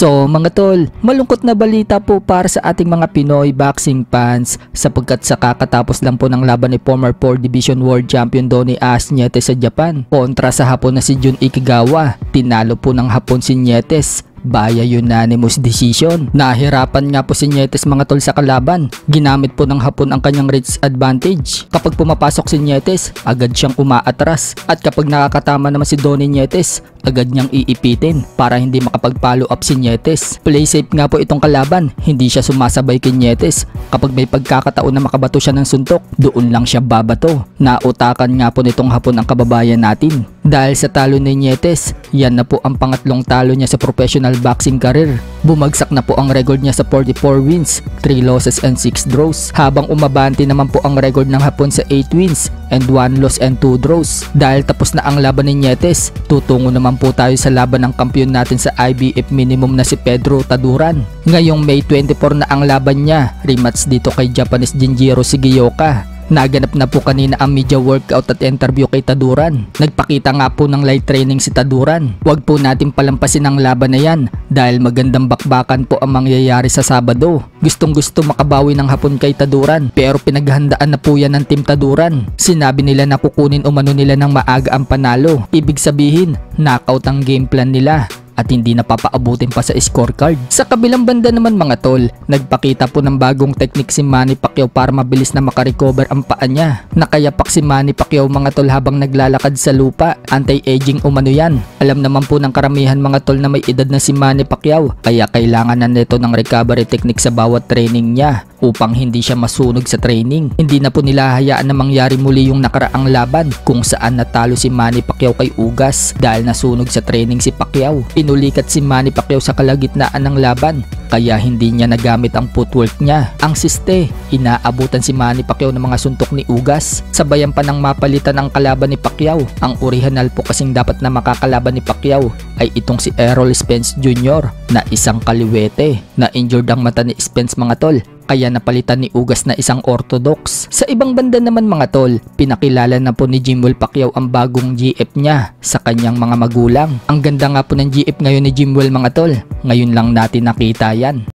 So mga tol, malungkot na balita po para sa ating mga Pinoy boxing fans sapagkat sa kakatapos lang po ng laban ni former 4 Division World Champion Donnie Nietes sa Japan kontra sa Hapon na si Jun Ikigawa. Tinalo po ng Hapon si Nietes via unanimous decision. Nahirapan nga po si Nietes mga tol sa kalaban. Ginamit po ng Hapon ang kanyang reach advantage. Kapag pumapasok si Nietes, agad siyang umaatras. At kapag nakakatama naman si Donnie Nietes, agad niyang iipitin para hindi makapag-follow up si Nietes. Play safe nga po itong kalaban. Hindi siya sumasabay kay Nietes. Kapag may pagkakataon na makabato siya ng suntok, doon lang siya babato. Nautakan nga po nitong Hapon ang kababayan natin. Dahil sa talo ni Nietes, yan na po ang pangatlong talo niya sa professional boxing career. Bumagsak na po ang record niya sa 44 wins, 3 losses and 6 draws. Habang umabante naman po ang record ng Hapon sa 8 wins and 1 loss and 2 draws. Dahil tapos na ang laban ni Nietes, tutungo naman po tayo sa laban ng kampiyon natin sa IBF minimum na si Pedro Taduran. Ngayong May 24 na ang laban niya, rematch dito kay Japanese Jinjiro Shigeoka. Naganap na po kanina ang media workout at interview kay Taduran. Nagpakita nga po ng light training si Taduran. Huwag po natin palampasin ang laban na yan dahil magandang bakbakan po ang mangyayari sa Sabado. Gustong gusto makabawi ng Hapon kay Taduran pero pinaghandaan na po yan ng Team Taduran. Sinabi nila na kukunin umano nila ng maaga ang panalo. Ibig sabihin, knockout ang game plan nila at hindi napapaabutin pa sa scorecard. Sa kabilang banda naman mga tol, nagpakita po ng bagong teknik si Manny Pacquiao para mabilis na makarecover ang paa niya. Nakayapak si Manny Pacquiao mga tol habang naglalakad sa lupa. Anti-aging umano yan. Alam naman po ng karamihan mga tol na may edad na si Manny Pacquiao kaya kailangan na nito ng recovery technique sa bawat training niya upang hindi siya masunog sa training. Hindi na po nila hayaan na mangyari muli yung nakaraang laban kung saan natalo si Manny Pacquiao kay Ugas dahil nasunog sa training si Pacquiao. Inulikat si Manny Pacquiao sa kalagitnaan ng laban kaya hindi niya nagamit ang footwork niya. Ang siste, inaabutan si Manny Pacquiao ng mga suntok ni Ugas. Sabayan pa ng mapalitan ang kalaban ni Pacquiao. Ang original po kasing dapat na makakalaban ni Pacquiao ay itong si Errol Spence Jr. na isang kaliwete. Na-injured ang mata ni Spence mga tol kaya napalitan ni Ugas na isang orthodox. Sa ibang banda naman mga tol, pinakilala na po ni Jimwell Pacquiao ang bagong GF niya sa kanyang mga magulang. Ang ganda nga po ng GF ngayon ni Jimwell mga tol. Ngayon lang natin nakita yan.